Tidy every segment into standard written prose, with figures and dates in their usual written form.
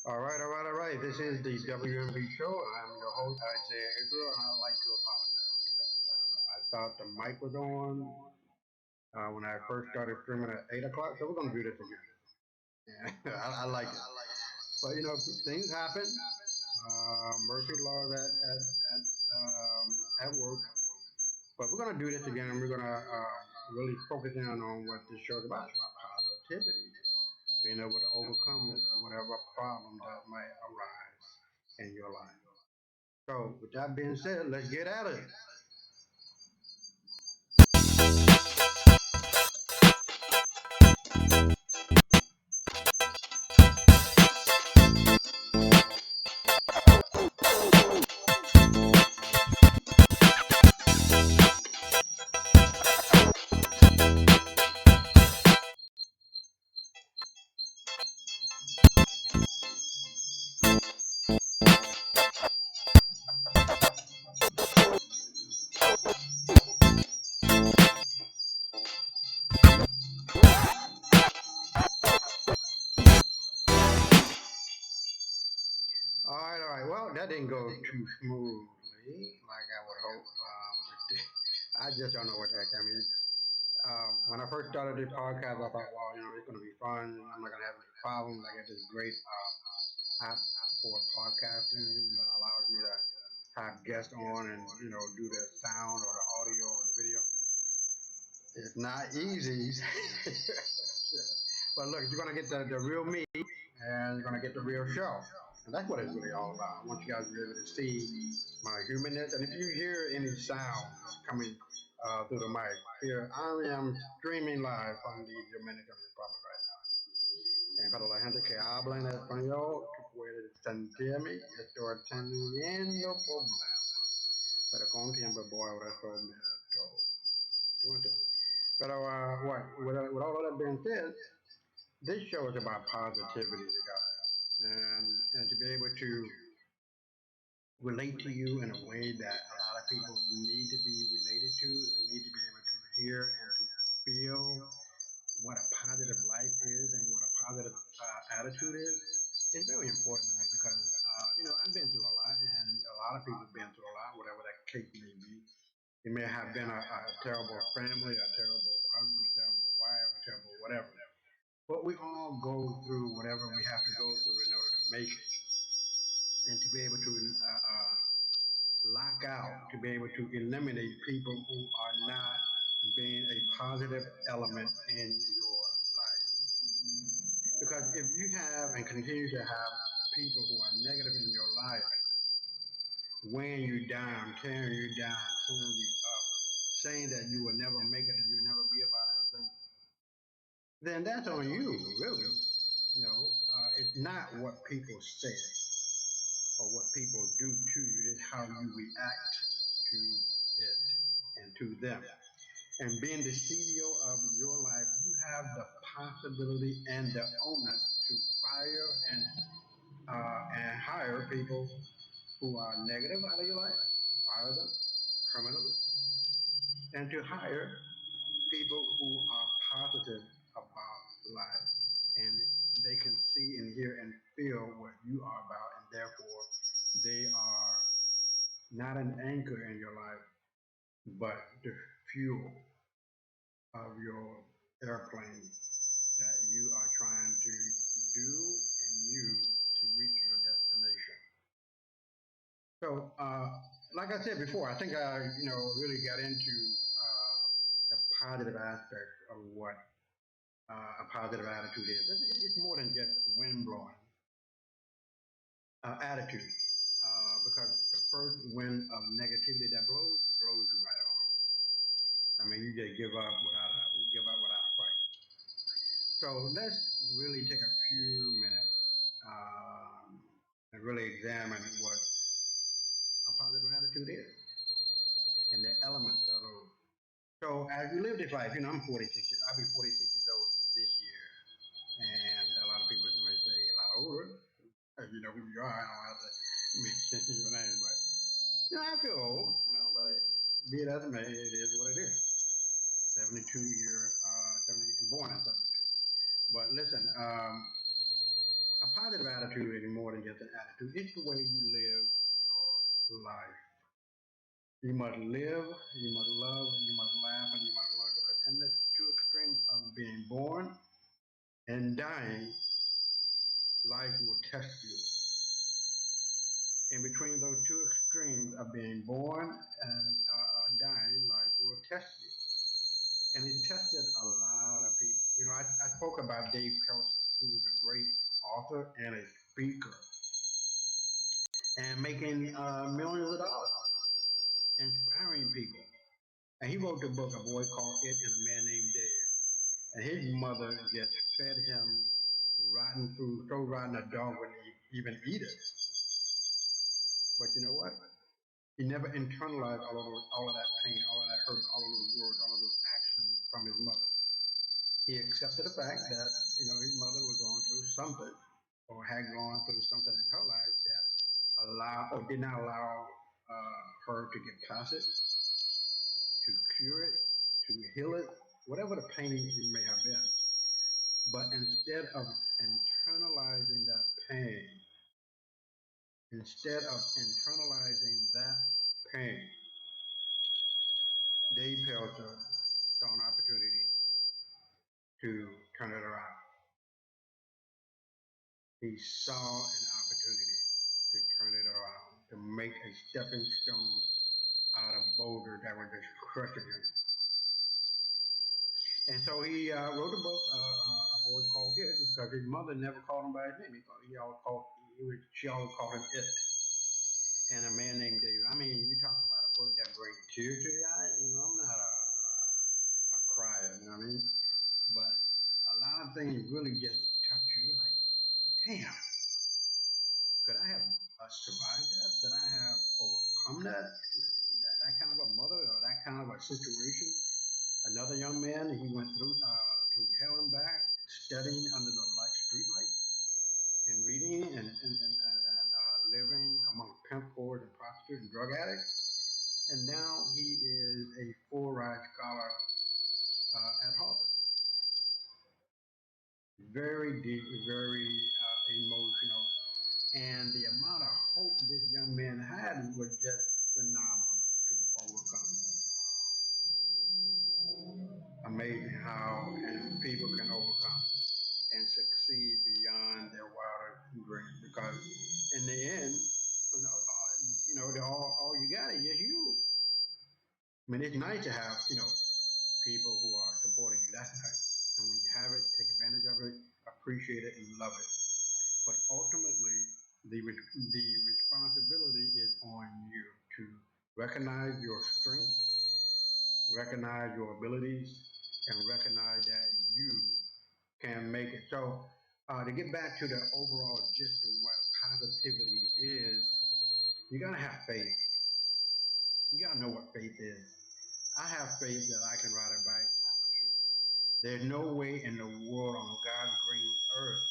All right. This is the WMB show. I'm your host, Isaiah Israel, and I'd like to apologize because I thought the mic was on when I first started streaming at 8 o'clock, so we're going to do this again. Yeah, I like it. But, things happen. Mercy laws at work. But we're going to do this again, and we're going to really focus in on what this show is about positivity, being able to overcome whatever problem that might arise in your life. So, with that being said, let's get at it. All right. Well, that didn't go too smoothly, like I would hope. I just don't know what the heck that means. When I first started this podcast, I thought, well, it's going to be fun. I'm not going to have any problems. I got this great app for podcasting that allows me to have guests on and, do the sound or the audio or the video. It's not easy. But look, you're going to get the real me and you're going to get the real show. And that's what it's really all about. I want you guys to be able to see my humanness. And if you hear any sound coming through the mic, here I am streaming live from the Dominican Republic right now. And para la gente que habla en español, tú puedes sentirme, estoy teniendo problemas. Pero con tiempo voy a resolver todo. But with all of that being said, this show is about positivity, guys, and to be able to relate to you in a way that a lot of people need to be related to, need to be able to hear and to feel what a positive life is and what a positive attitude is. It's very important to me because I've been through a lot, and a lot of people have been through a lot, whatever that case may be. It may have been a terrible family, a terrible husband, a terrible wife, a terrible whatever. But we all go through whatever we have to go through in order to make it, and to be able to lock out, to be able to eliminate people who are not being a positive element in your life. Because if you have and continue to have people who are negative in your life, weighing you down, tearing you down, pulling you up, saying that you will never make it, that you'll never be about anything, then that's on you, really. It's not what people say or what people do to you, it's how you react to it and to them. And being the CEO of your life, you have the possibility and the onus to fire and hire people who are negative out of your life, fire them permanently, and to hire people who are positive about life and they can see and hear and feel what you are about, and therefore they are not an anchor in your life, but the fuel of your airplane that you are trying to do and use to reach your destination. So, like I said before, I think I, really got into the positive aspects of what a positive attitude is. It's more than just wind blowing attitude, because the first wind of negativity that blows you right on over. I mean, you just give up without a fight. So let's really take a few minutes and really examine what a positive attitude is and the elements of those. So as you live this life, I'm 46 years. I'll be 46 years old this year, and a lot of people may say a lot older. As you know who you are, I don't have to mention your name, but I feel old. But be it as it may, it is what it is. 70, born in 72. But listen, a positive attitude attitude is more than just an attitude. It's the way you live your life. You must live, you must love, you must laugh, and you must learn. Because in the two extremes of being born and dying, life will test you. In between those two extremes of being born and dying, life will test you. And it tested a lot of people. You know, I spoke about Dave Pelser, who was a great author and a speaker, and making millions of dollars, inspiring people. And he wrote the book, A Boy Called It and a Man Named Dave. And his mother just fed him rotten food, so rotten a dog wouldn't even eat it. But you know what? He never internalized all of that pain, all of that hurt, all of those words, all of those actions from his mother. He accepted the fact that his mother was going through something, or had gone through something in her life that did not allow her to get past it, to cure it, to heal it, whatever the pain may have been. But instead of internalizing that pain, instead of internalizing that pain, Dave Pelzer saw an opportunity to turn it around. He saw an opportunity to turn it around, to make a stepping stone out of boulders that were just crushing him. And so he wrote a book, A Boy Called It, because his mother never called him by his name. She always called him It. And a man named Dave. I mean, you're talking about a book that brings tears to your eyes. I'm not a crier, you know what I mean? But a lot of things really just touch you like, damn, could I have survived that? Could I have overcome that kind of a mother or that kind of a situation? Another young man, he went through hell and back, studying under the street light and reading and living among pimp whores and prostitutes and drug addicts. And now he is a full ride scholar at Harvard. Very deep, very emotional. And the amount of hope this young man had was just phenomenal to overcome. Amazing how people can overcome and succeed beyond their wildest dreams. Because in the end, all you got is just you. I mean, it's nice to have people who are supporting you. That's nice. And when you have it, take advantage of it, appreciate it, and love it. But ultimately, the responsibility is on you to recognize your strengths, recognize your abilities, and recognize that you can make it. So, to get back to the overall gist of what positivity is, you gotta have faith. You gotta know what faith is. I have faith that I can ride a bike and tie my shoe. There's no way in the world on God's green earth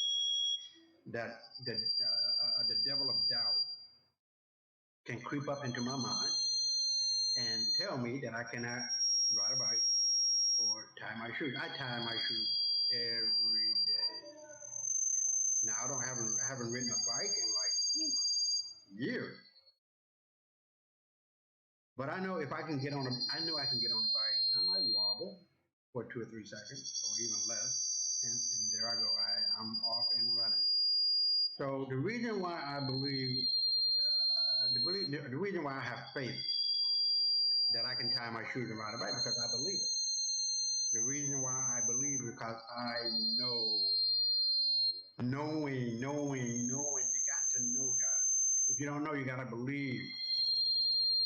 that the devil of doubt can creep up into my mind and tell me that I cannot ride a bike or tie my shoes. I tie my shoes every day. Now I haven't ridden a bike in like years, but I know if I can get on I know I can get on the bike. I might wobble for 2 or 3 seconds or even less, and there I go. I'm off and running. So the reason why I believe, the reason why I have faith that I can tie my shoes and ride a bike because I believe it. The reason why I believe it because I know, knowing. You got to know, guys. If you don't know, you got to believe.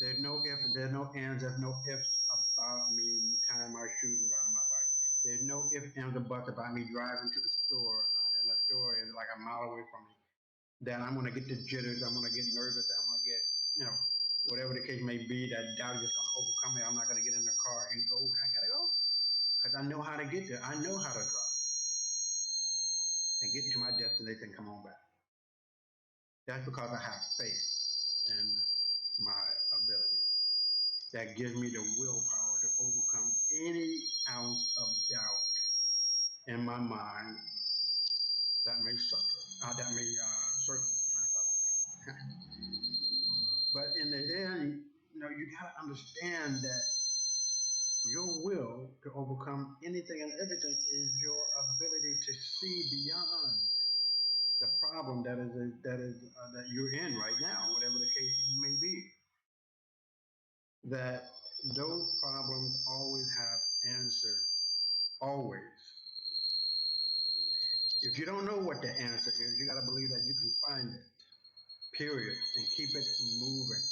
There's no if, there's no ands, there's no ifs about me tying my shoes and riding my bike. There's no ifs, ands, or buts about me driving to the store, and the store is like a mile away from me. That I'm gonna get the jitters, I'm gonna get nervous, I'm gonna get, whatever the case may be, that doubt is just gonna overcome me. I'm not gonna get in the car and go, I gotta go. Because I know how to get there. I know how to drive and get to my destination and come on back. That's because I have faith in my ability. That gives me the willpower to overcome any ounce of doubt in my mind that may circle myself. But in the end, you got to understand that your will to overcome anything and everything is your ability to see beyond the problem that you're in right now, whatever the case may be. That those problems always have answers, always. If you don't know what the answer is, you got to believe that you can find it. Period, and keep it moving.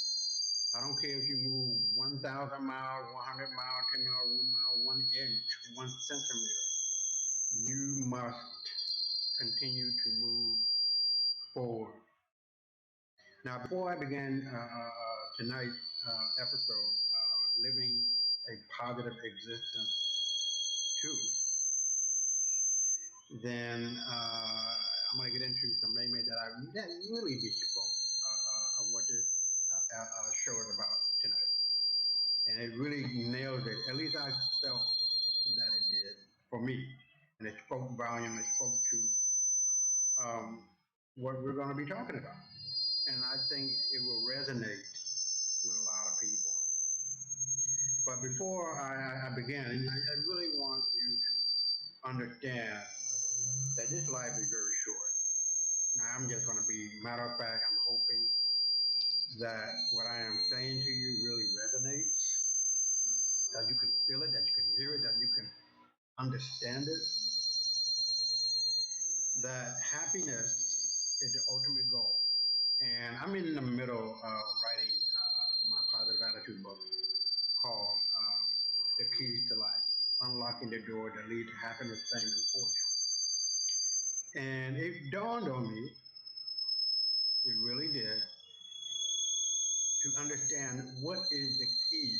I don't care if you move 1,000 miles, 100 miles, 10 miles, 1 mile, 1 inch, 1 centimeter. You must continue to move forward. Now, before I began tonight's episode, living a positive existence too, then I'm going to get into some maybe that really bespoke of what this show is about tonight, and it really nails it. At least I felt that it did for me, and it spoke volume. It spoke to what we're going to be talking about, and I think it will resonate with a lot of people. But before I begin, I really want you to understand that this life is very short. Now, I'm just going to be matter of fact. I'm hoping that what I am saying to you really resonates, that you can feel it, that you can hear it, that you can understand it, that happiness is the ultimate goal. And I'm in the middle of writing my positive attitude book called The Keys to Life, Unlocking the Door that Lead to Happiness, Fame, and Fortune. And it dawned on me, it really did, to understand what is the key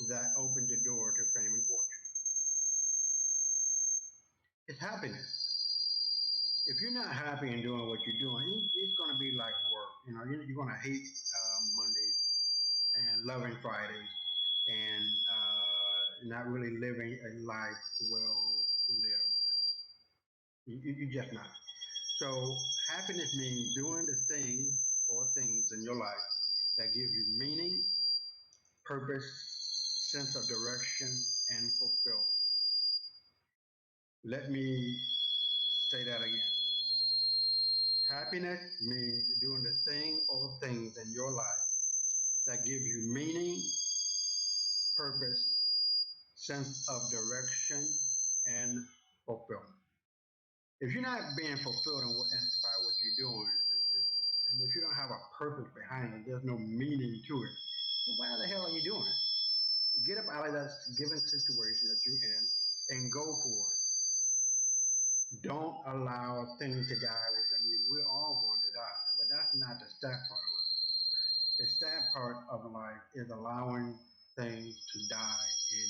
that opened the door to fame and fortune. It's happiness. If you're not happy in doing what you're doing, it's going to be like work. You're going to hate Mondays and loving Fridays and not really living a life well lived. You just not. So happiness means doing the thing or things in your life that give you meaning, purpose, sense of direction, and fulfillment. Let me say that again. Happiness means doing the thing or things in your life that give you meaning, purpose, sense of direction, and fulfillment. If you're not being fulfilled by what you're doing, and if you don't have a purpose behind it, there's no meaning to it, well, why the hell are you doing it? Get up out of that given situation that you're in and go for it. Don't allow things to die within you. We're all going to die, but that's not the sad part of life. The sad part of life is allowing things to die in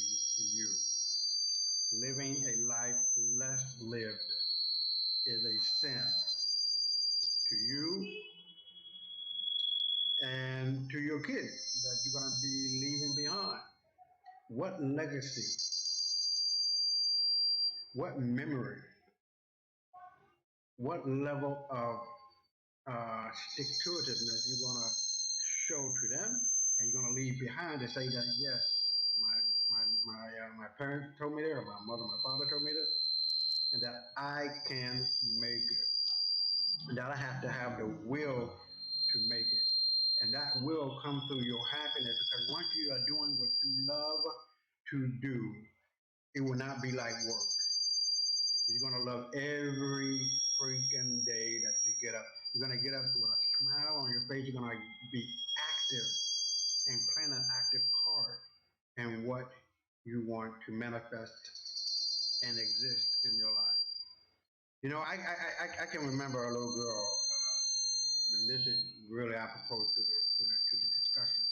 you. Living a life less lived is a sin to you and to your kids that you're going to be leaving behind. What legacy, what memory, what level of stick to itiveness you're going to show to them, and you're going to leave behind to say that yes, my parents told me this, or my mother, my father told me this, and that I can make it, and that I have to have the will to make it, and that will come through your happiness because once you are doing what you love to do, it will not be like work. You're gonna love every freaking day that you get up. You're gonna get up with a smile on your face. You're gonna be active and playing an active part in what you want to manifest and exist in your life. I can remember a little girl, and this is really apropos to the discussion.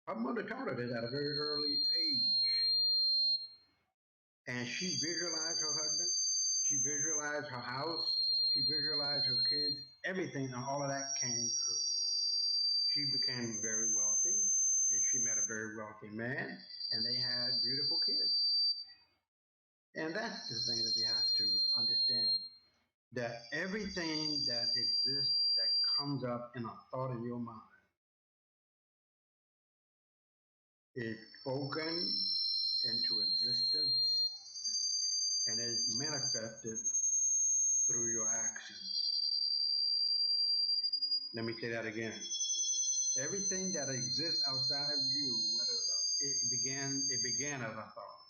Her mother taught her this at a very early age, and she visualized her husband, she visualized her house, she visualized her kids, everything, and all of that came true. She became very wealthy, and she met a very wealthy man, and they had beautiful kids. And that's the thing that you have to understand. that everything that exists that comes up in a thought in your mind is spoken into existence and is manifested through your actions. Let me say that again. Everything that exists outside of you, whether it began as a thought,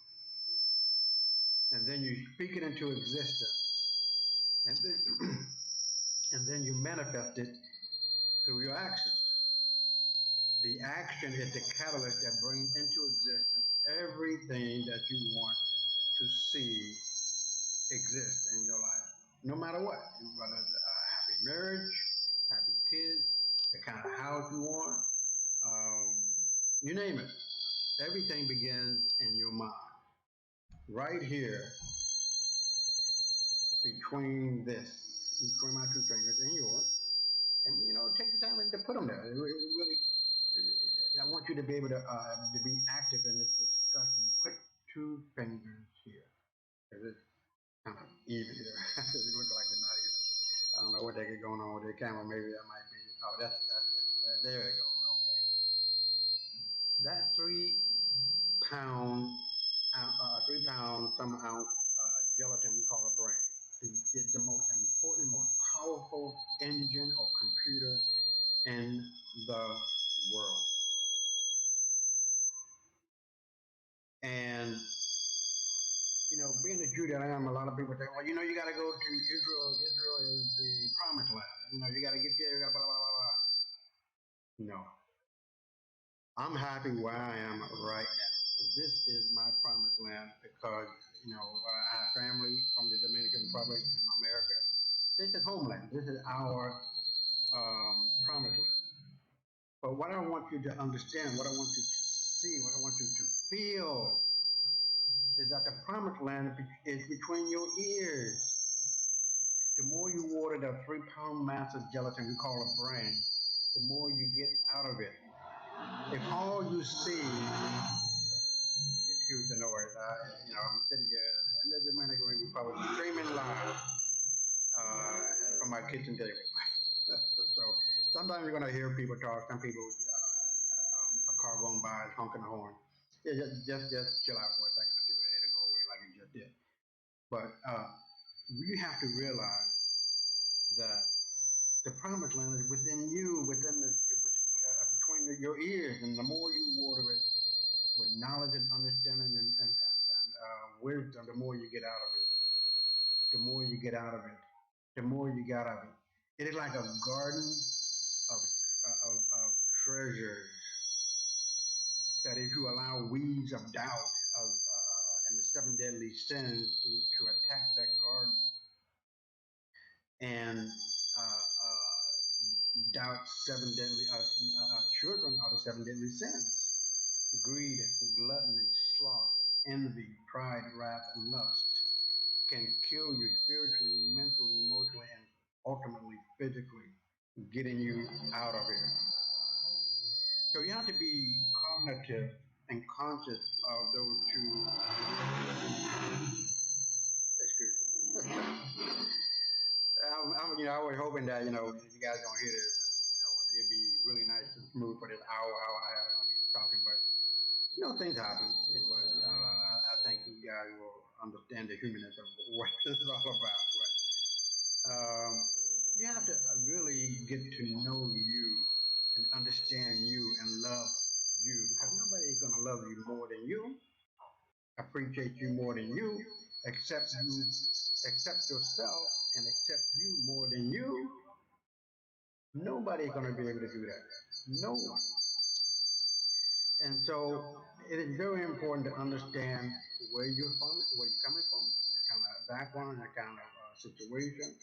and then you speak it into existence, and then and then you manifest it through your actions. The action is the catalyst that brings into existence everything that you want to see exist in your life, no matter what, whether it's a happy marriage, happy kids, the kind of house you want, um, you name it. Everything begins in your mind, right here between my two fingers and yours. And take the time to put them there. It really, I want you to be able to be active in this discussion. Put two fingers here. It's kind of even here. It looks like they're not even. I don't know what they got going on with their camera. Maybe that might be. Oh, that's it. There you go. Okay. That 3 pound, 3 pound, some ounce gelatin we call a brain is the most important, most powerful engine or computer in the world. And being the Jew that I am, a lot of people say, well, you got to go to Israel. Israel is the promised land. You got to get there. You got to blah blah blah blah. No, I'm happy where I am right now. This is my promised land because I have family from the Dominican Republic in America. This is homeland. This is our promised land. But what I want you to understand, what I want you to see, what I want you to feel is that the promised land is between your ears. The more you water the 3 pound mass of gelatin we call a brain, the more you get out of it. If all you see, excuse the noise, I'm sitting here in the Dominican Republic streaming live from my kitchen table. So sometimes you're going to hear people talk, some people, a car going by is honking the horn. Yeah, just chill out for a second or two, it'll go away like it just did. But you have to realize that the promised land is within you, within between your ears, and the more you water it with knowledge and understanding and wisdom, the more you get out of it. The more you get out of it, the more you get out of it. It is like a garden of treasures that if you allow weeds of doubt and the seven deadly sins to attack that garden and doubt seven deadly children are the seven deadly sins: greed, gluttony, sloth, envy, pride, wrath, and lust can kill you spiritually, mentally, emotionally, and ultimately physically, getting you out of it. So you have to be cognitive and conscious of those two. Excuse me. I was hoping that you guys don't hear this, it'd be really nice and smooth for this hour and a half. I'm gonna be talking, but things happen. It was, I think you guys will understand the humanness of what this is all about. But you have to really get to know you and understand you and love you because nobody is gonna love you more than you, appreciate you more than you, accept you, accept yourself, and accept you more than you. Nobody's going to be able to do that. No one. And so it is very important to understand where you're from, where you're coming from, the kind of background, the kind of situation.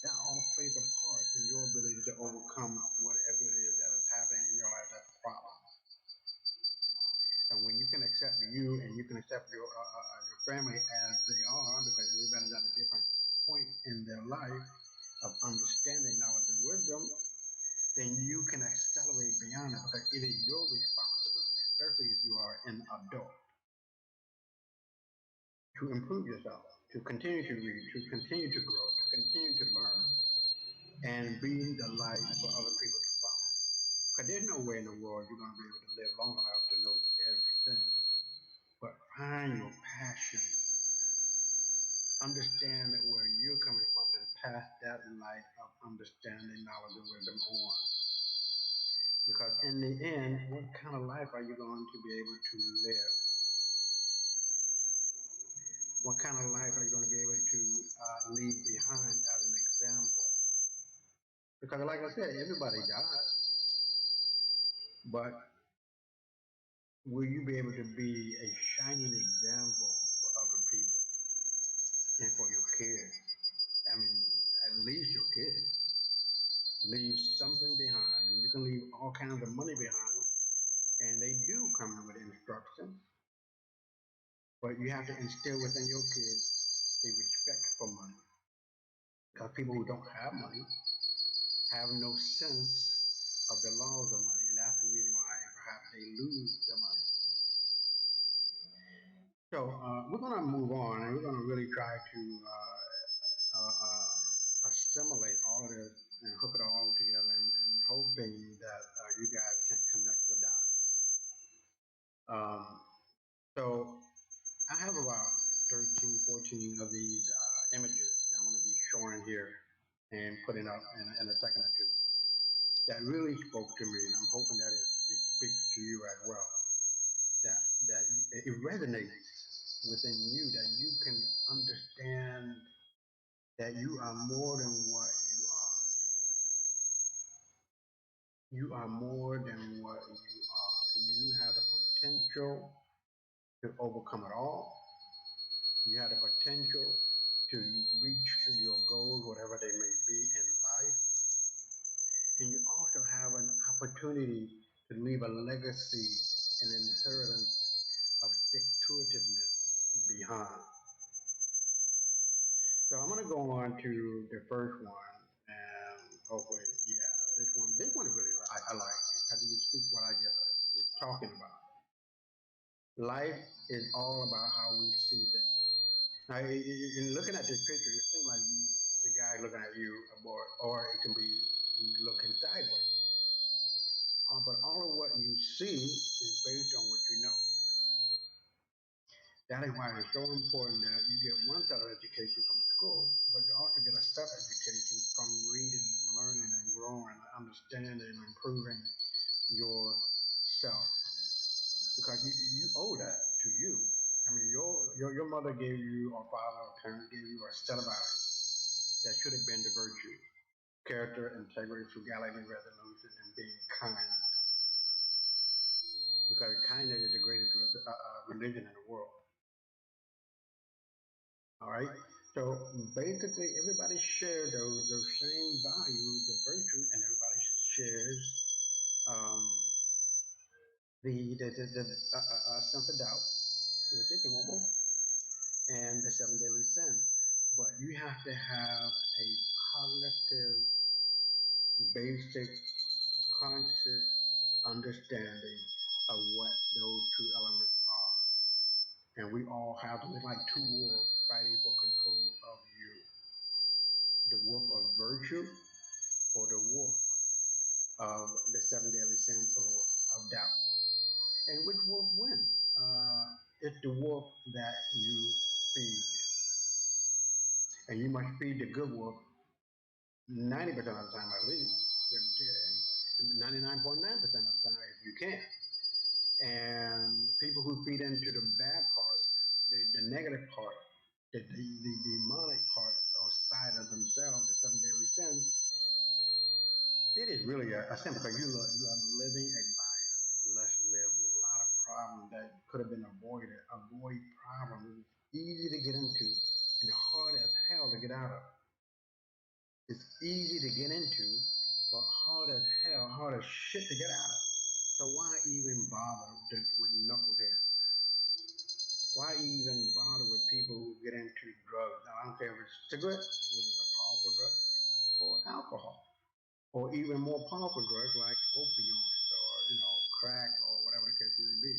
That all plays a part in your ability to overcome whatever it is that is happening in your life that's a problem. And when you can accept you and you can accept your family as they are, because everybody's at a different point in their life of understanding, knowledge, and wisdom, then you can accelerate beyond it because it is your responsibility, especially if you are an adult, to improve yourself, to continue to read, to continue to grow, to continue to learn and be the light for other people to follow. Because there's no way in the world you're going to be able to live long enough to know everything. But find your passion. Understand where you're coming from and pass that light of understanding, knowledge, and wisdom on. Because in the end, what kind of life are you going to be able to live? What kind of life are you going to be able to leave behind as an example? Because, like I said, everybody dies, but will you be able to be a shining example for other people and for your kids? I mean, at least your kids. Leave something behind. You can leave all kinds of money behind, and they do come with instructions, but you have to instill within your kids a respect for money. Because people who don't have money have no sense of the laws of money, and that's the reason why perhaps they lose the money. So we're going to move on, and we're going to really try to assimilate all of this and hook it all together, and hoping that you guys can connect the dots. Um, so I have about 13, 14 of these images that I'm going to be showing here and putting up in a second or two that really spoke to me, and I'm hoping that it speaks to you as well. That that it resonates within you, that you can understand that you are more than what you are. You are more than what you are. You have the potential to overcome it all. You have the potential to reach your goals, whatever they may be in life. And you also have an opportunity to leave a legacy, an inheritance of stick-to-itiveness behind. So I'm going to go on to the first one, and hopefully, yeah, this one really I like because it speaks what I just was talking about. Life is all about how we see things. Now, in looking at this picture, it seems like the guy looking at you, or it can be looking sideways. But all of what you see is based on what you know. That is why it's so important that you get one set of education from the school, but you also get a set education from reading, learning, and growing, and understanding, and improving yourself. Because you owe that to you. I mean, your mother gave you, or father, or parent gave you a set of values that should have been the virtue, character, integrity, frugality, resolution, and being kind. Because kindness is the greatest religion in the world. All right. So basically, everybody shares those same values, the virtues, and everybody shares um, the sense of doubt, which is normal, and the seven deadly sins. But you have to have a cognitive, basic, conscious understanding of what those two elements are. And we all have them. It's like two wolves fighting for control of you. The wolf of virtue or the wolf of the seven deadly sins or of doubt. And which wolf wins? It's the wolf that you feed. And you must feed the good wolf 90% of the time at least. 99.9% of the time if you can. And people who feed into the bad part, the negative part, the demonic part or side of themselves, the seven deadly sins, it is really a sin because you are living a life less lived with a lot of problems that could have been avoided. Avoid problems. It's easy to get into and hard as hell to get out of. It's easy to get into, but hard as hell, hard as shit to get out of. So why even bother with knuckleheads? Why even bother with people who get into drugs? Now, I don't care if it's cigarettes, which is a powerful drug, or alcohol, or even more powerful drugs like opioids or crack or whatever the case may be.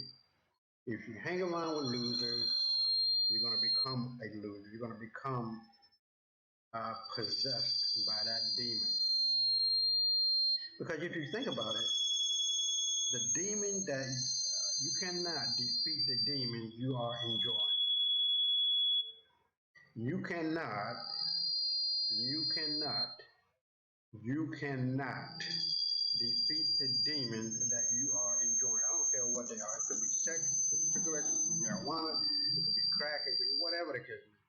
If you hang around with losers, you're going to become a loser. You're going to become possessed by that demon. Because if you think about it, the demon that you cannot defeat the demon you are enjoying. You cannot, you cannot, you cannot defeat the demon that you are enjoying. I don't care what they are. It could be sex, it could be cigarettes, it could be marijuana, it could be crack, it could be whatever the case may be.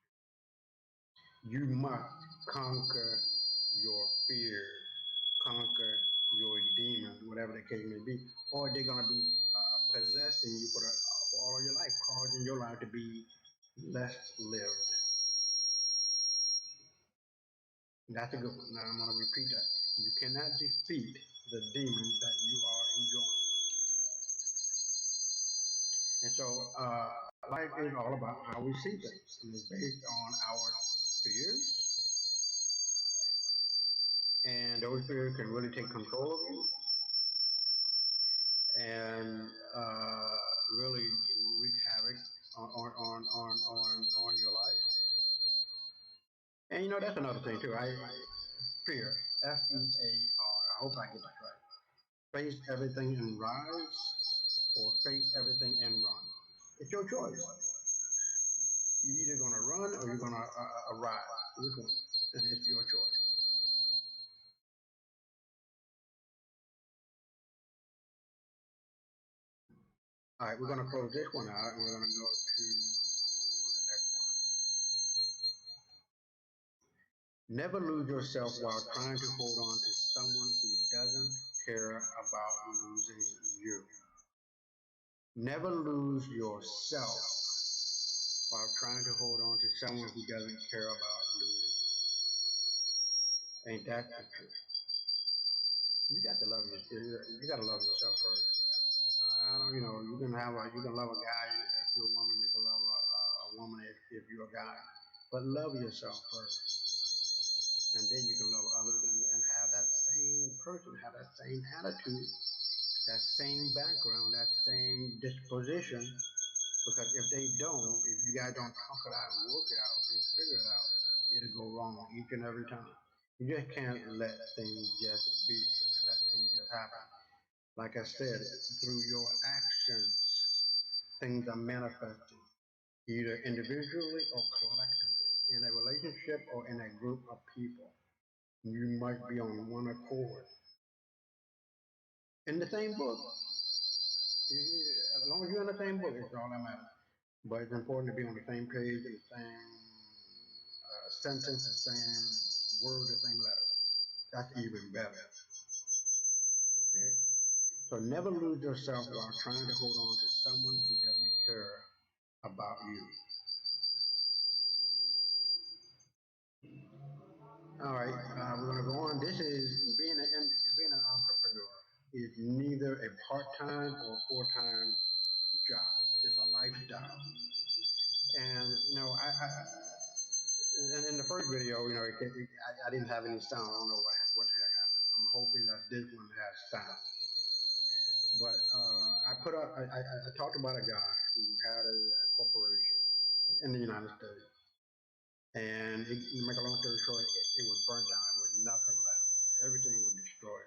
You must conquer your fears, conquer your demons, whatever the case may be, or they're going to be possessing you for all of your life, causing your life to be less lived. That's a good one. Now I'm going to repeat that. You cannot defeat the demons that you are enjoying. And so life is all about how we see things. And it's based on our fears. And those fears can really take control of you and really wreak havoc on your life. And you know, that's another thing too. Fear, F-E-A-R. I hope I get that right. Face everything and rise, or face everything and run. It's your choice. You're either going to run or you're going to rise. Which one? And it's your choice. All right, we're going to close this one out and we're going to go to the next one. Never lose yourself while trying to hold on to someone who doesn't care about losing you. Never lose yourself while trying to hold on to someone who doesn't care about losing you. Ain't that the truth? You got to love yourself. You got to love yourself first. I don't, you can love a guy if you're a woman. You can love a woman if you're a guy. But love yourself first, and then you can love others and have that same person, have that same attitude, that same background, that same disposition. Because if they don't, if you guys don't talk it out and work it out and figure it out, it'll go wrong each and every time. You just can't let things just be and let things just happen. Like I said, through your actions, things are manifested, either individually or collectively, in a relationship or in a group of people. You must be on one accord. In the same book, as long as you're in the same book, it's all that matters. But it's important to be on the same page, and the same sentence, the same word, the same letter. That's even better. Okay? So never lose yourself while trying to hold on to someone who doesn't care about you. All right, we're going to go on. This is being an entrepreneur is neither a part-time or full-time job. It's a lifestyle. And you know, in the first video, I didn't have any sound. I don't know what the heck happened. I'm hoping that this one has sound. But I talked about a guy who had a corporation in the United States, and to make a long story short, it was burnt down. There was nothing left. Everything was destroyed.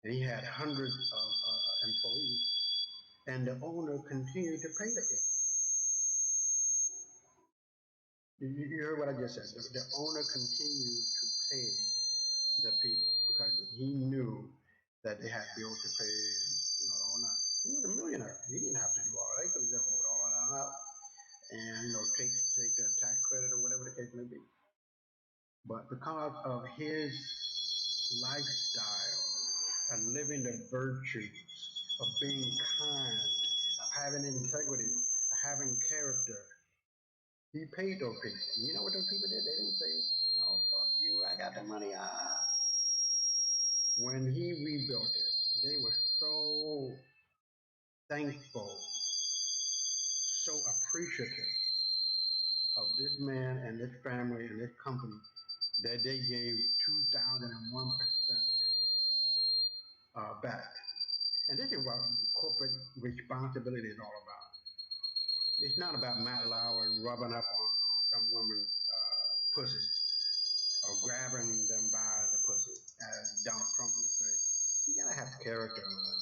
And he had hundreds of employees, and the owner continued to pay the people. You heard what I just said. The owner continued to pay the people because he knew that they had bills to pay and the whole nine. He was a millionaire. He didn't have to do all that. He could have just wrote all of that out and take the tax credit or whatever the case may be. But because of his lifestyle and living the virtues of being kind, of having integrity, of having character, he paid those people. And you know what those people did? They didn't say, fuck you, I got the money. When he rebuilt it, they were so thankful, so appreciative of this man and this family and this company that they gave 2,001% back. And this is what corporate responsibility is all about. It's not about Matt Lauer and rubbing up on some woman's pussy. or grabbing them by the pussy, as Donald Trump would say. You gotta have character, man.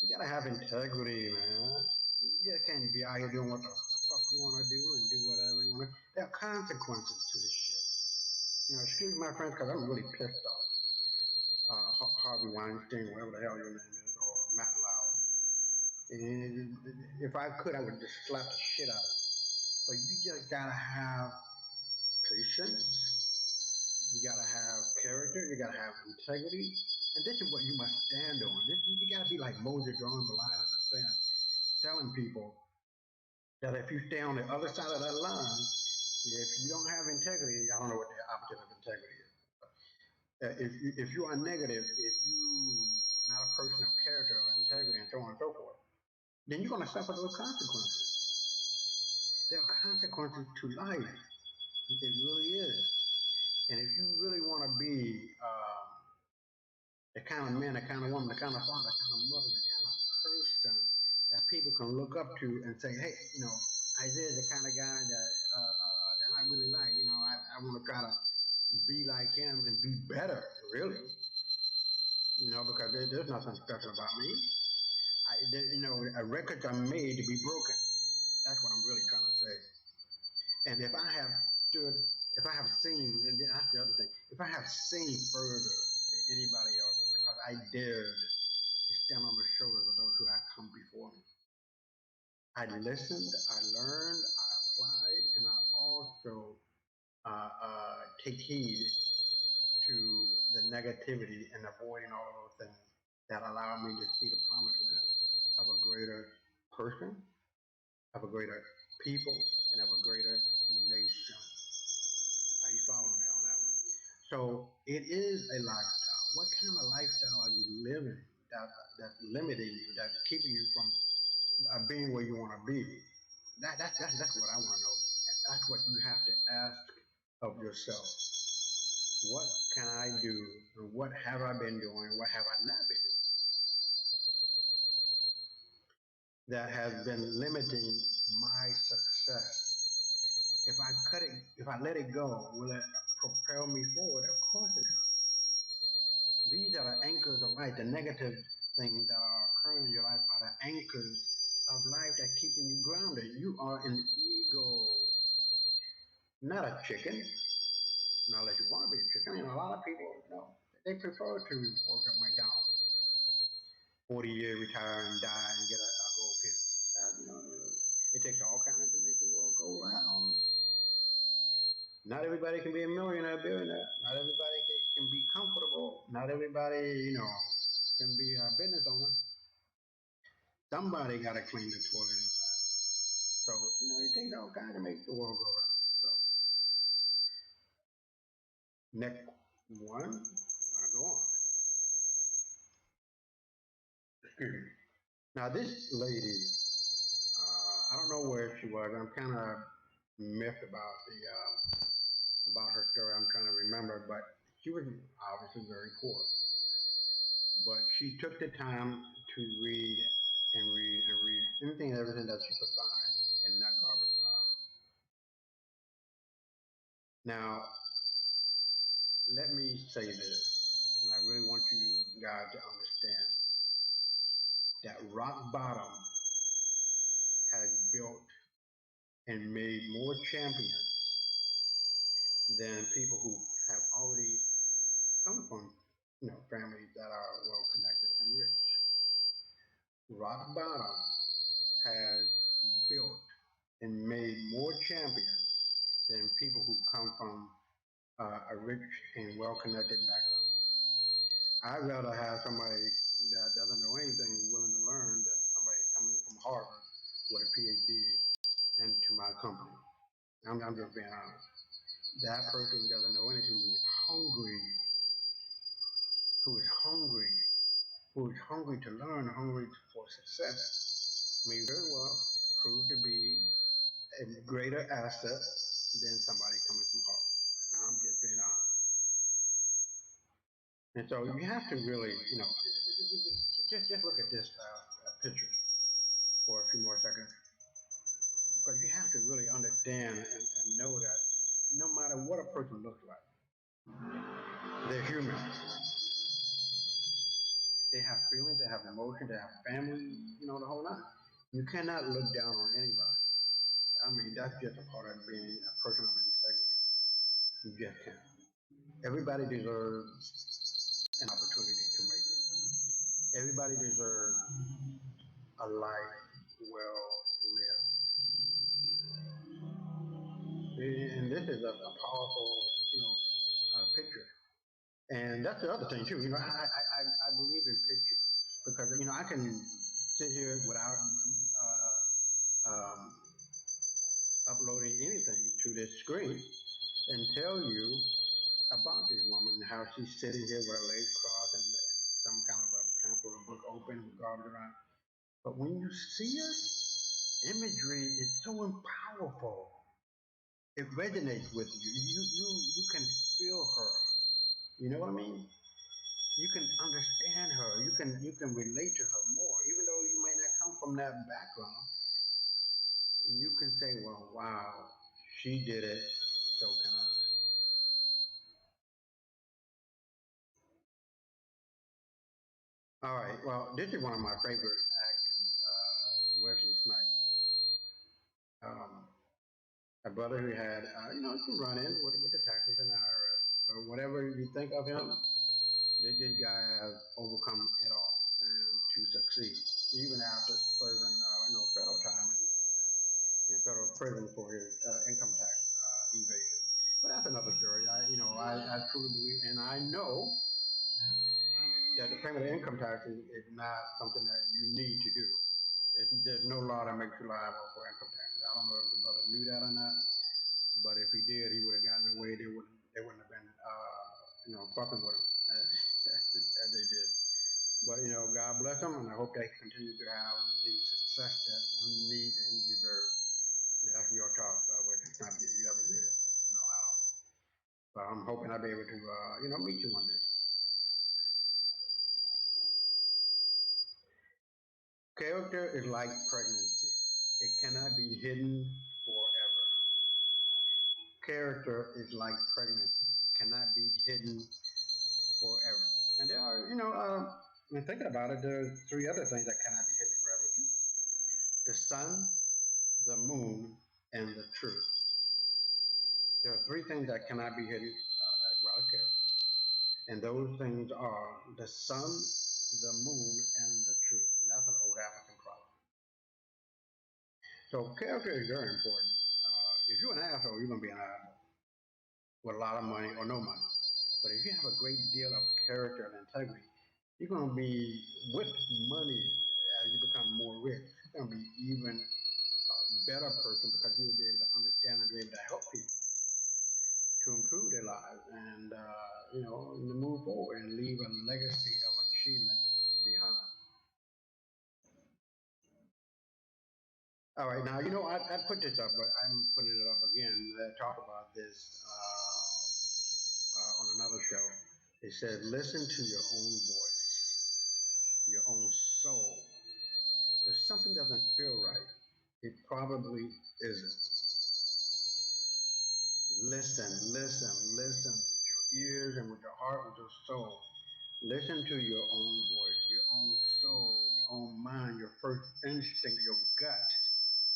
You gotta have integrity, man. You just can't be out here doing what the fuck you wanna do and do whatever you wanna. There are consequences to this shit. Excuse my friends, because I'm really pissed off. Harvey Weinstein, whatever the hell your name is, or Matt Lauer. And if I could, I would just slap the shit out of you. But you just gotta have patience. You gotta have character. You gotta have integrity. And this is what you must stand on. You gotta be like Moses drawing the line in the sand, telling people that if you stay on the other side of that line, if you don't have integrity, I don't know what the opposite of integrity is. If you are negative, if you are not a person of character, of integrity, and so on and so forth, then you're going to suffer those consequences. There are consequences to life. It really is. And if you really want to be the kind of man, the kind of woman, the kind of father, the kind of mother, the kind of person that people can look up to and say, hey, Isaiah's the kind of guy that I really like. I want to try to be like him and be better, really. Because there's nothing special about me. Records are made to be broken. That's what I'm really trying to say. And if I have seen, and that's the other thing, if I have seen further than anybody else, it's because I dared to stand on the shoulders of those who have come before me. I listened, I learned, I applied, and I also take heed to the negativity and avoiding all of those things that allow me to see the promised land of a greater person, of a greater people, and of a greater nation. Are you following me on that one? So it is a lifestyle. What kind of lifestyle are you living that's limiting you, that's keeping you from being where you want to be? That's what I want to know. And that's what you have to ask of yourself. What can I do? And what have I been doing? What have I not been doing that has been limiting my success? If I let it go, will it propel me forward? Of course it does. These are the anchors of life. The negative things that are occurring in your life are the anchors of life that are keeping you grounded. You are an ego, not a chicken. Not unless you want to be a chicken. A lot of people, they prefer to work at McDonald's, 40 years, retire and die and get a gold pin. It takes all kinds to make the world go round. Not everybody can be a millionaire, billionaire. Not everybody can be comfortable. Not everybody, can be a business owner. Somebody got to clean the toilet in the bathroom. So, it takes all kinds to make the world go round. So, next one, I'm going to go on. Excuse me. Now, this lady, I don't know where she was. I'm kind of miffed about her story. I'm trying to remember, but she was obviously very poor. But she took the time to read and read and read anything and everything that she could find in that garbage pile. Now, let me say this, and I really want you guys to understand that rock bottom has built and made more champions than people who have already come from families that are well connected and rich. Rock bottom has built and made more champions than people who come from a rich and well connected background. I'd rather have somebody that doesn't know anything and willing to learn than somebody coming from Harvard with a PhD into my company. I'm just being honest. That person doesn't know anything, who is hungry, who is hungry, who is hungry to learn, hungry for success, may very well prove to be a greater asset than somebody coming from Harvard. I'm just being honest. And so you have to really, just look at this picture for a few more seconds. But you have to really understand and know that no matter what a person looks like, they're human. They have feelings, they have emotions, they have family, the whole nine. You cannot look down on anybody. I mean, that's just a part of being a person of integrity. You just can't. Everybody deserves an opportunity to make it. Everybody deserves a life well lived. And this is a powerful, picture. And that's the other thing too. I believe in pictures because I can sit here without um, uploading anything to this screen and tell you about this woman, how she's sitting here with her legs crossed and some kind of a pamphlet or book open with garbage around. But when you see it, imagery is so powerful. It resonates with you. You can feel her. You know what I mean? You can understand her. You can relate to her more, even though you may not come from that background. You can say, "Well, wow, she did it, so can I." All right. Well, this is one of my favorite actors, Wesley Snipes. Um, a brother who had, some run-ins with the Texans and the IRS. But whatever you think of him, this guy has overcome it all and to succeed, even after serving, federal time in federal prison for his income tax evasion. But that's another story. I truly believe, and I know that the payment of income tax is not something that you need to do. There's no law that makes you liable for income taxes. I don't know if the brother knew that or not, but if he did, he would have gotten away. They wouldn't have been, fucking with him as they did. But God bless him, and I hope they continue to have the success that he needs and he deserves. That's real talk. Which is not if you ever hear this thing, I don't know. But I'm hoping I'll be able to, meet you one day. Character is like pregnancy; it cannot be hidden forever. Character is like pregnancy; it cannot be hidden forever. And there are, when thinking about it, there are three other things that cannot be hidden forever too: the sun, the moon, and the truth. There are three things that cannot be hidden as well as character. And those things are the sun, the moon, and the truth. And that's an old African proverb. So character is very important. If you're an asshole, you're going to be an asshole with a lot of money or no money. But if you have a great deal of character and integrity, you're going to be with money as you become more rich. You're going to be even a better person because you'll be able to understand and be able to help people to improve their lives and to move forward and leave a legacy of achievement behind. All right, now I put this up, but I'm putting it up again. I talked about this on another show. It said, "Listen to your own voice, your own soul. If something doesn't feel right, it probably isn't. Listen, listen, listen with your ears and with your heart, with your soul. Listen to your own voice, your own soul, your own mind, your first instinct, your gut.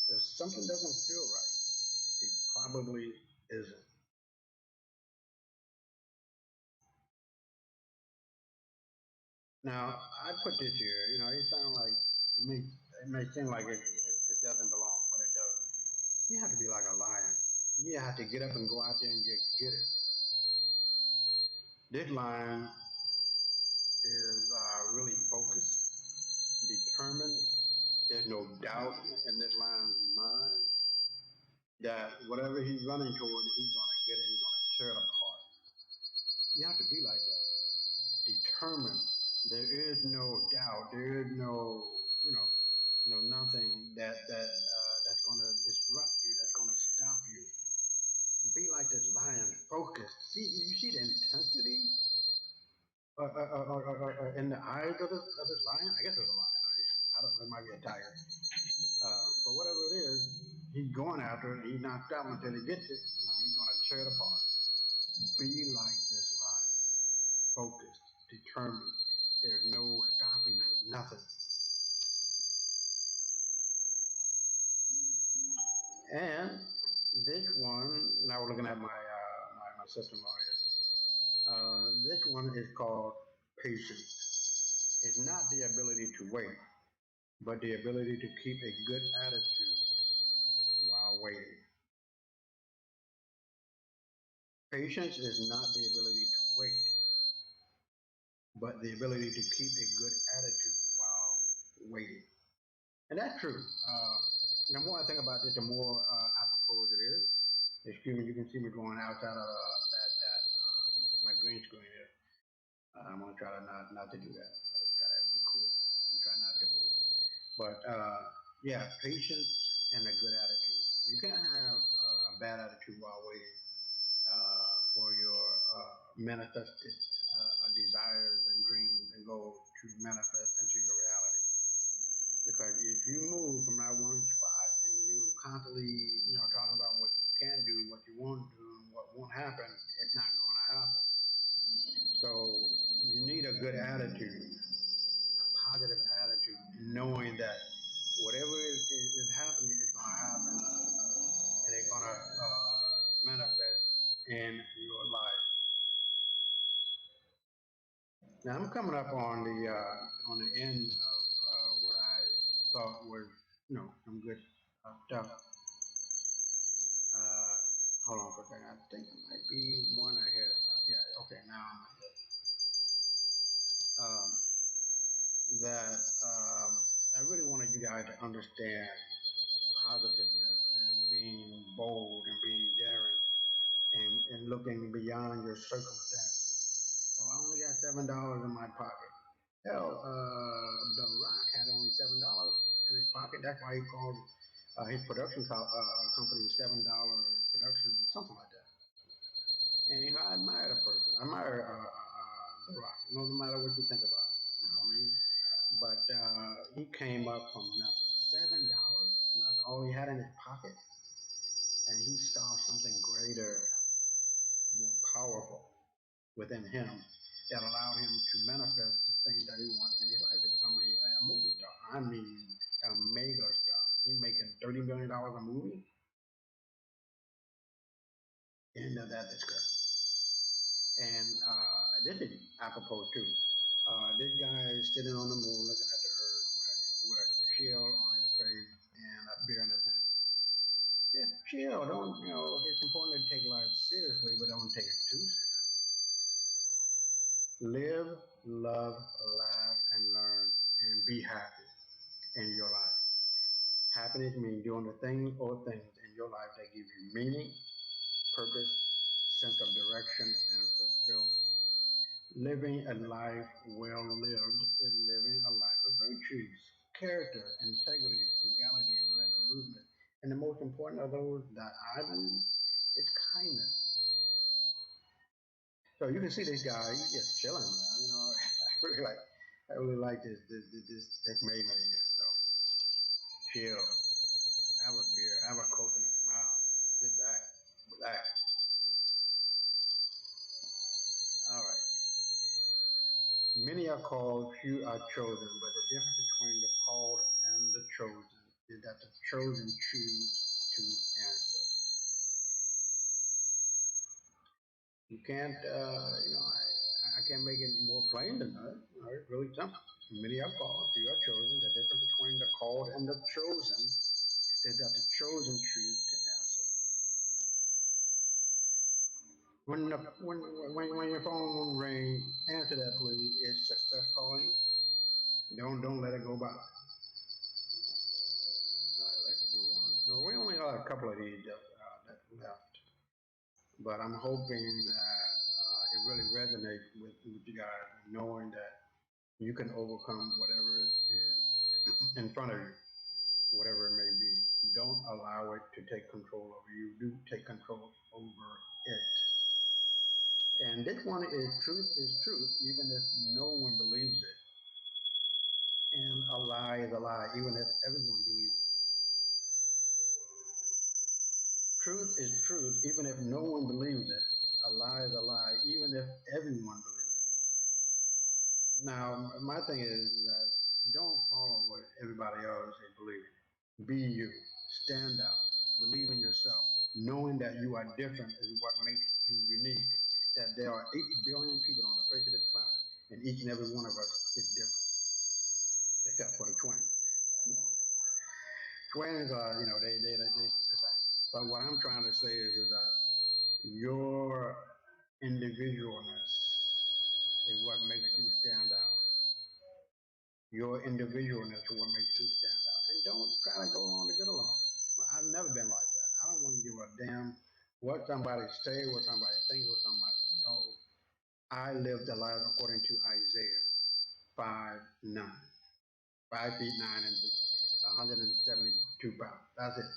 If something doesn't feel right, it probably isn't." Now, I put this here. It sounds like it may seem like it doesn't belong, but it does. You have to be like a lion. You have to get up and go out there and just get it. This lion is really focused, determined. There's no doubt in this lion's mind that whatever he's running toward, he's going to get it. He's going to tear it apart. You have to be like that, determined. There is no doubt. There is nothing that's going to disrupt you. That's going to stop you. Be like this lion, focused. See, you see the intensity in the eyes of this lion. I guess it's a lion. I don't know. It might be a tiger. But whatever it is, he's going after it. He's not stopping until he gets it. He's going to tear it apart. Be like this life, focused, determined. There's no stopping you, nothing. And this one, and I was looking at my sister-in-law here. This one is called patience. It's not the ability to wait, but the ability to keep a good attitude while waiting. Patience is not the ability to wait, but the ability to keep a good attitude while waiting. And that's true. The more I think about this, the more apropos it is. Excuse me, you can see me going outside of my green screen here. I'm gonna try to not to do that. Try to be cool and try not to move. But yeah, patience and a good attitude. You can't have a bad attitude while waiting for your manifested desires and dreams and goals to manifest into your reality. Because if you move from that one spot and you constantly, talking about what you can do, what you won't do, and what won't happen, it's not going to happen. So you need a good attitude, a positive attitude, knowing that whatever is happening is going to happen, and it's going to manifest in your life. Now I'm coming up on the end of what I thought was, some good stuff. Uh, Hold on for a second. I think it might be one ahead. Yeah. Okay. Now I'm ahead. That I really wanted you guys to understand positiveness and being bold and being daring and looking beyond your circumstances. Oh, I only got $7 in my pocket. Hell, The Rock had only $7 in his pocket. That's why he called his company $7 production, something like that. And I admire the person. I admire The Rock. No matter what you think about it, you know what I mean. But he came up from nothing. $7, and that's all he had in his pocket, and he saw something greater, more powerful within him that allowed him to manifest the things that he wants in his life to become a movie star. I mean, a mega star. He's making $30 million a movie. End of that discussion. And this is apropos too. This guy is sitting on the moon looking at the earth with a chill on his face and a beer in his hand. Yeah, chill. Don't, it's important to take life seriously, but don't take it too seriously. Live, love, laugh, and learn, and be happy in your life. Happiness means doing the things or things in your life that give you meaning, purpose, sense of direction, and fulfillment. Living a life well lived is living a life of virtues, character, integrity, frugality, resoluteness. And the most important of those that I believe is kindness. So you can see this guy, he's just chilling, man. I really like this maiden here. So chill, have a beer, have a coconut, smile, sit back, relax. All right. Many are called, few are chosen, but the difference between the called and the chosen is that the chosen choose to answer. You can't, I can't make it more plain than that. It's really simple. Many are called, few are chosen. The difference between the called and the chosen is that the chosen choose to answer. When your phone rings, answer that please. It's success calling. Don't let it go by. All right, let's move on. So we only have a couple of these that left, but I'm hoping that it really resonates with you guys, knowing that you can overcome whatever is in front of you, whatever it may be. Don't allow it to take control over you. Do take control over it. And this one is truth, even if no one believes it. And a lie is a lie, even if everyone believes it. Truth is truth, even if no one believes it. A lie is a lie, even if everyone believes it. Now, my thing is that don't follow what everybody else is believing. Be you. Stand out. Believe in yourself. Knowing that you are different is what makes you unique. That there are 8 billion people on the face of this planet, and each and every one of us is different, except for the twins. Twins are, they the same. But what I'm trying to say is that your individualness is what makes you stand out. Your individualness is what makes you stand out. And don't try to go along to get along. I've never been like that. I don't want to give a damn what somebody say, what somebody think, what somebody know. I live the life according to Isaiah 5:9, 5 feet 9 inches, 172 pounds. That's it.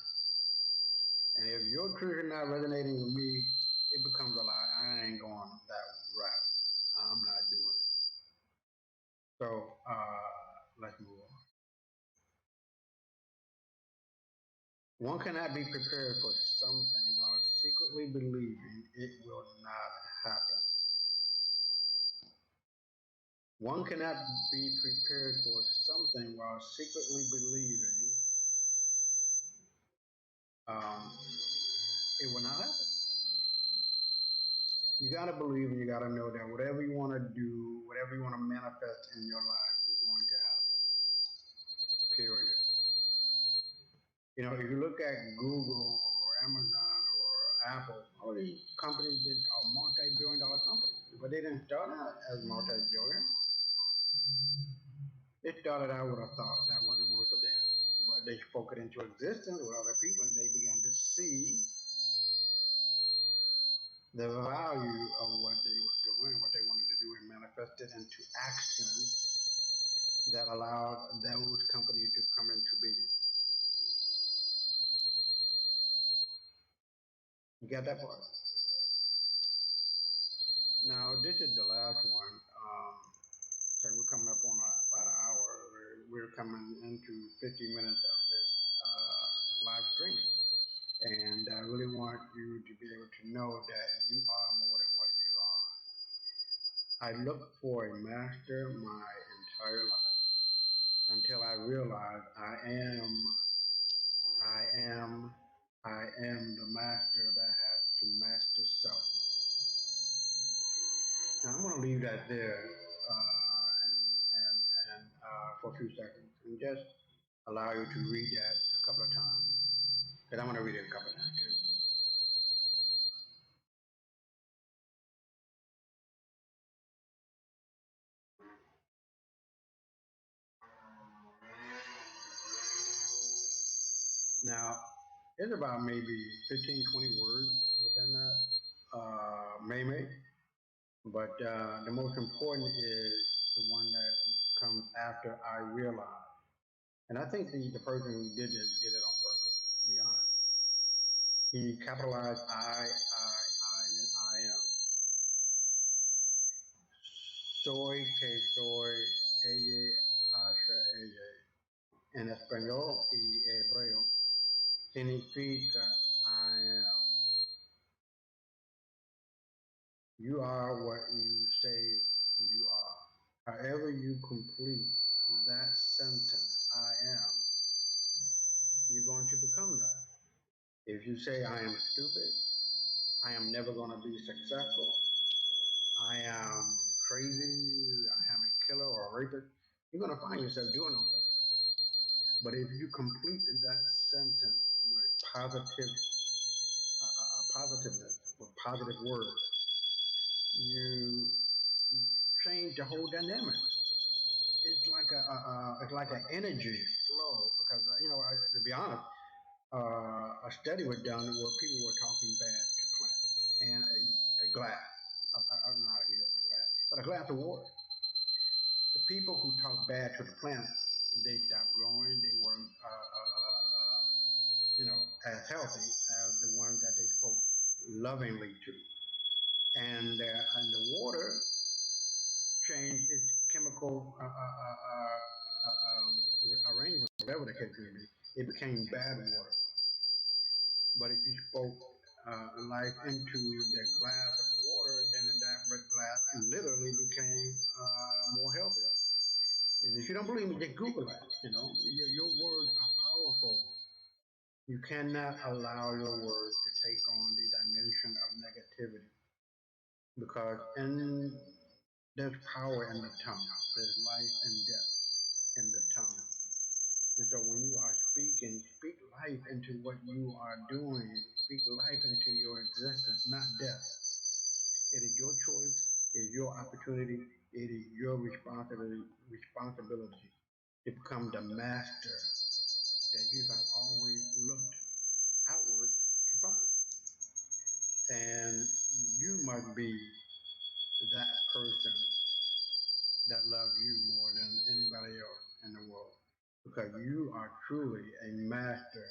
And if your truth is not resonating with me, it becomes a lie. I ain't going that route. I'm not doing it. So let's move on. One cannot be prepared for something while secretly believing it will not happen. One cannot be prepared for something while secretly believing um, it will not happen. You got to believe and you got to know that whatever you want to do, whatever you want to manifest in your life is going to happen. Period. If you look at Google or Amazon or Apple, all these companies that are multi-billion-dollar companies, but they didn't start out as multi-billion. They started out with a thought that wasn't worth a damn, but they spoke it into existence with other people, and they began to see the value of what they were doing, what they wanted to do, and manifest it into action that allowed those companies to come into being. You get that part? Now, this is the last one. So we're coming up on about an hour. We're coming into 50 minutes of this live streaming. And I really want you to be able to know that you are more than what you are. I looked for a master my entire life until I realized I am, I am the master that has to master self. Now I'm going to leave that there for a few seconds and just allow you to read that a couple of times. Because I'm going to read it a couple of times too. Now, it's about maybe 15, 20 words within that, maybe. But the most important is the one that comes after I realize. And I think the person who did it on purpose, to be honest. He capitalized and then I am. Soy que soy, ella, hace ella. En español y hebreo significa I am. You are what you say you are. However you complete that sentence, I am, you're going to become that. If you say I am stupid, I am never going to be successful, I am crazy, I am a killer or a rapist, you're going to find yourself doing those things. But if you complete that sentence with positiveness, with positive words, you change the whole dynamic. It's like an energy flow because to be honest, a study was done where people were talking bad to plants and a glass, not a glass, but a glass of water. The people who talked bad to the plant, they stopped growing. They weren't, as healthy as the ones that they spoke lovingly to. And the water changed its chemical arrangement, whatever the case may be. It became bad water. But if you spoke life into the glass of water, then that glass literally became more healthy. And if you don't believe me, just Google it. Your words are powerful. You cannot allow your words to take on the dimension of negativity because there's power in the tongue. There's life and death in the tongue. And so when you are speaking, speak life into what you are doing. Speak life into your existence, not death. It is your choice. It is your opportunity. It is your responsibility to become the master that you have always looked outward to find. And you must be that person that loves you more than anybody else in the world because you are truly a master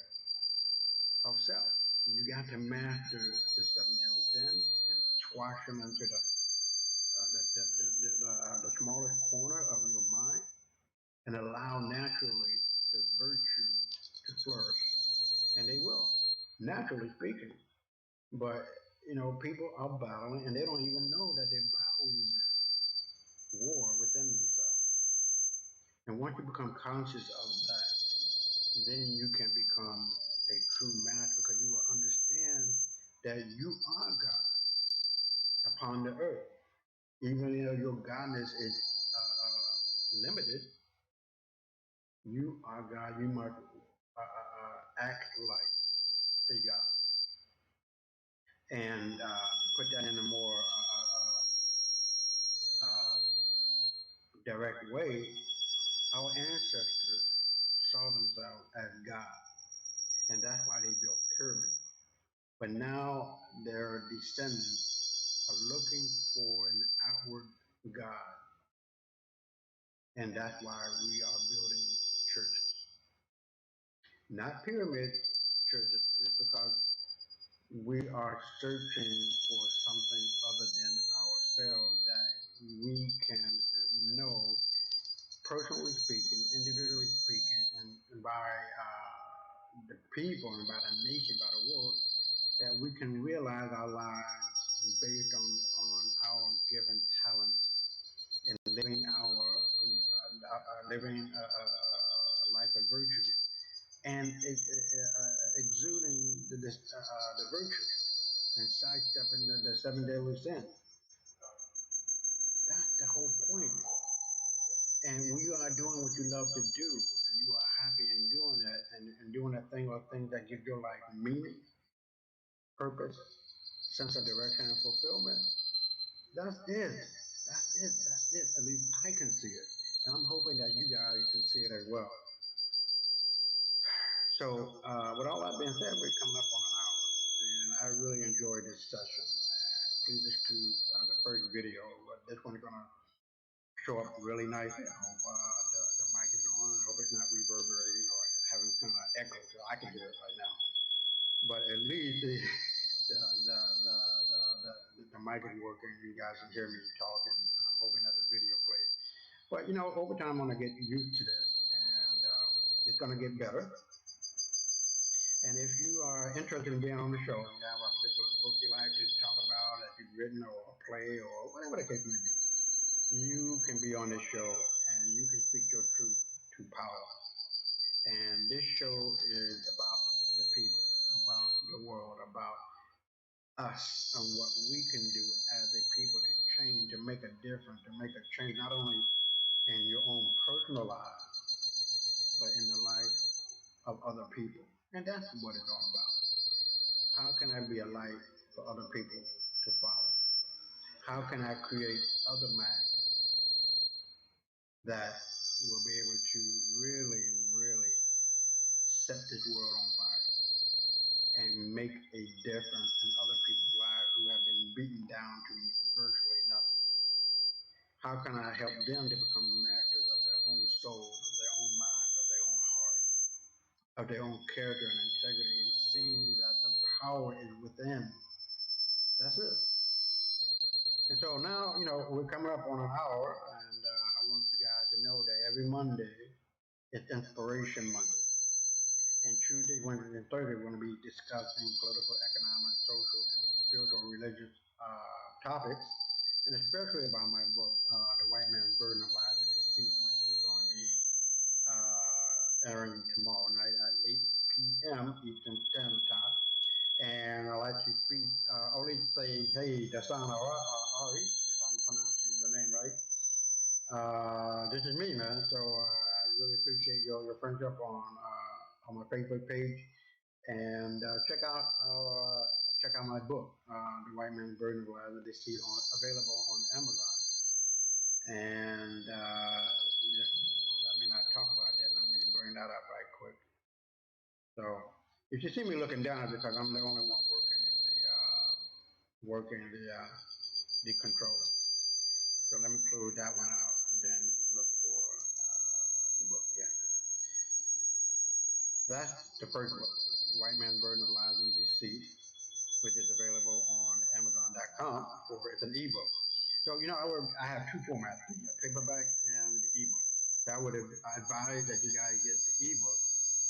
of self. You got to master the seven deadly sins and squash them into the smallest corner of your mind and allow naturally the virtue to flourish. And they will, naturally speaking. But, people are battling and they don't even know that they're battling this war within themselves. And once you become conscious of that, then you can become a true master because you will understand that you are God upon the earth. Even though your godness is limited, you are God. You must act like a God. And to put that in a more uh, direct way, our ancestors saw themselves as God, and that's why they built pyramids. But now their descendants are looking for an outward God, and that's why we are building churches, not pyramid churches, because we are searching for something other than ourselves that we can know, personally speaking, individually speaking, and by the people and by the nation, by the world, that we can realize our lives based on our given talent and living a life of virtue and exuding the virtue and sidestepping the seven deadly sins. That's the whole point. And when you are doing what you love to do, and you are happy in doing it, and doing that thing or things that give your life meaning, purpose, sense of direction, and fulfillment, that's it. That's it. That's it. At least I can see it. And I'm hoping that you guys can see it as well. So, with all that being said, we're coming up on an hour, and I really enjoyed this session. And please excuse the first video, but this one's gonna show up really nice. I hope the mic is on. I hope it's not reverberating or having kind of echo, so I can hear it right now. But at least the the the the mic is working. You guys can hear me talking, and I'm hoping that the video plays. But over time, I'm gonna get used to this, and it's gonna get better. And if you are interested in being on the show, you have a particular book you like to talk about that you've written or a play or whatever the case may be, you can be on this show and you can speak your truth to power. And this show is about the people, about the world, about us and what we can do as a people to change, to make a difference, to make a change, not only in your own personal life, but in the life of other people. And that's what it's all about. How can I be a light for other people to follow? How can I create other masters that will be able to really, really set this world on fire and make a difference in other people's lives who have been beaten down to virtually nothing? How can I help them to become masters of their own souls, of their own minds, of their own heart, of their own character and integrity, and seeing that the power is within? That's it. And so now, we're coming up on an hour, and I want you guys to know that every Monday is Inspiration Monday. And Tuesday, Wednesday, and Thursday, we're going to be discussing political, economic, social, and spiritual, religious topics, and especially about my book, The White Man's Burden of Lies and Deceit, which is going to be airing tomorrow night at 8 p.m. Eastern Standard Time. And I'd like to speak, only say, hey, Dasan Ari, if I'm pronouncing your name right. This is me, man. So I really appreciate your friendship on my Facebook page, and check out my book, The White Man's Burden of Lies and Deceit, available on Amazon. And just let me not talk about that. Let me bring that up right quick. So if you see me looking down, it's because I'm the only one working the controller. So let me close that one out and then look for the book. Yeah, that's the first book, The White Man's Burden of Lies and Deceit, which is available on Amazon.com, or it's an ebook. So I have two formats: the paperback and the ebook. So I would advise that you guys get the ebook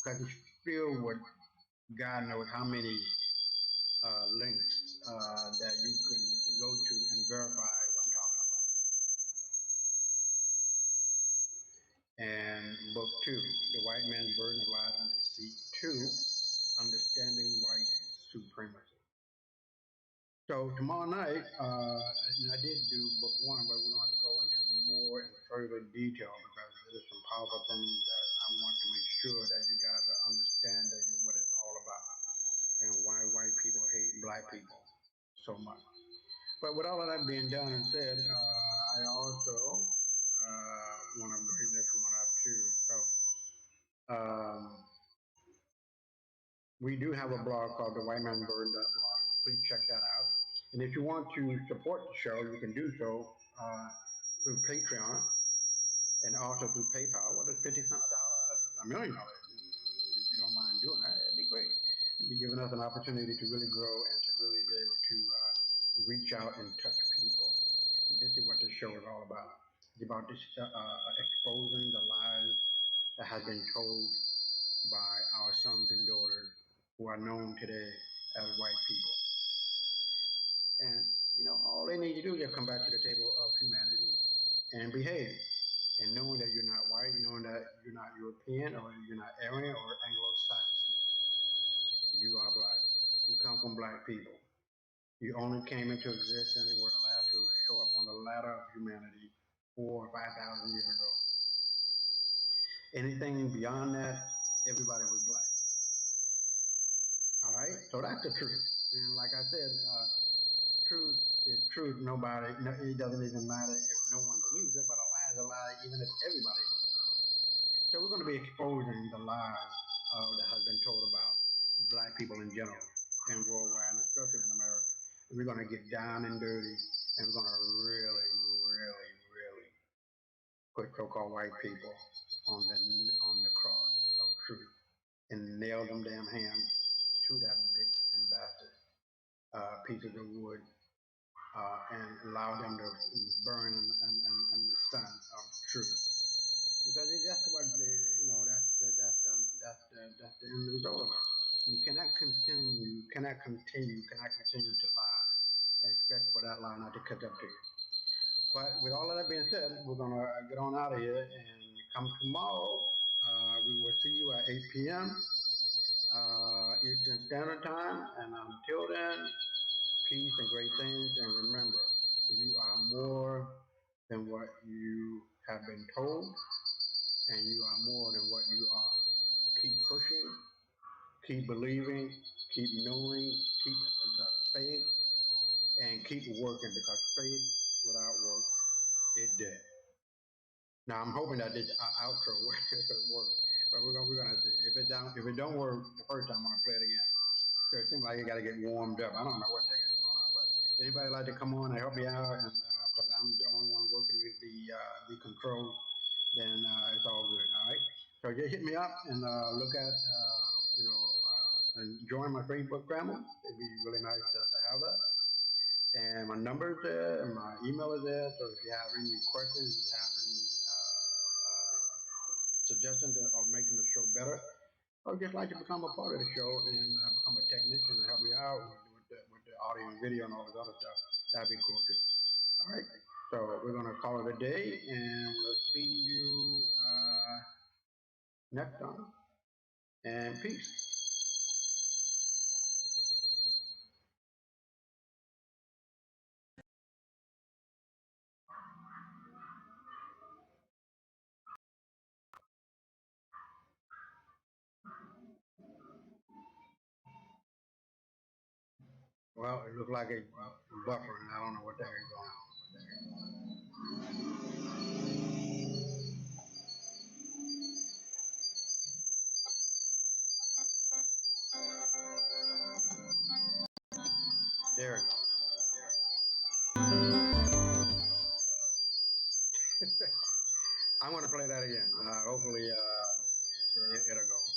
because it's filled with God knows how many links that you can go to and verify what I'm talking about. And book two, The White Man's Burden of Lies and Deceit 2, Understanding White Supremacy. So tomorrow night, I did do book one, but we're going to go into more and further detail because there's some powerful things that I want to make sure that you guys are understanding what it's all about and why white people hate black people so much. But with all of that being done and said, I also want to bring this one up too. So we do have a blog called the White Man Burden blog. Please check that out. And if you want to support the show, you can do so through Patreon and also through PayPal. What is 50 cents a dollar, $1,000,000? If you don't mind doing that, it'd be great. You'd be giving us an opportunity to really grow and to really be able to reach out and touch people. This is what this show is all about. It's about exposing the lies that have been told by our sons and daughters who are known today as white people. And all they need to do is come back to the table of humanity and behave. And knowing that you're not white, knowing that you're not European or you're not Aryan or Anglo-Saxon, you are black. You come from black people. You only came into existence and were the last to show up on the ladder of humanity 4,000 or 5,000 years ago. Anything beyond that, everybody was black. All right, so that's the truth. And like I said, truth is truth. It doesn't even matter if no one believes it, but a lie is a lie, even if everybody believes it. So we're going to be exposing the lies that has been told about black people in general and worldwide, and especially in America. And we're going to get down and dirty, and we're going to really, really, really put so-called white people on the cross of truth and nail them damn hands to that big and bastard pieces of wood and allow them to burn in the sun of truth. Because that's what that's the end result of it. You cannot continue to lie and expect for that lie not to catch up to you. But with all of that being said, we're gonna get on out of here and come tomorrow. We will see you at 8 p.m. Eastern Standard Time, and until then, peace and great things. And remember, you are more than what you have been told, and you are more than what you are. Keep pushing, keep believing, keep knowing, keep the faith, and keep working because faith without work is dead. Now I'm hoping that this outro works, but we're gonna see. If it don't work the first time, I'm gonna play it again. So it seems like you got to get warmed up. I don't know what the heck is going on, but anybody like to come on and help me out, and because I'm the only one working with the controls, then it's all good. All right. So just hit me up and look at and join my Facebook family. It'd be really nice to have that. And my number is there, and my email is there. So if you have any questions, if you have any suggestions of making the show better, or just like to become a part of the show and become a technician and help me out with the audio and video and all this other stuff, that'd be cool too. All right. So we're gonna call it a day, and we'll see you next time. And peace. Well, it looks like it's buffering. I don't know what the heck is going on. There it goes. I'm gonna play that again. Hopefully, it'll go.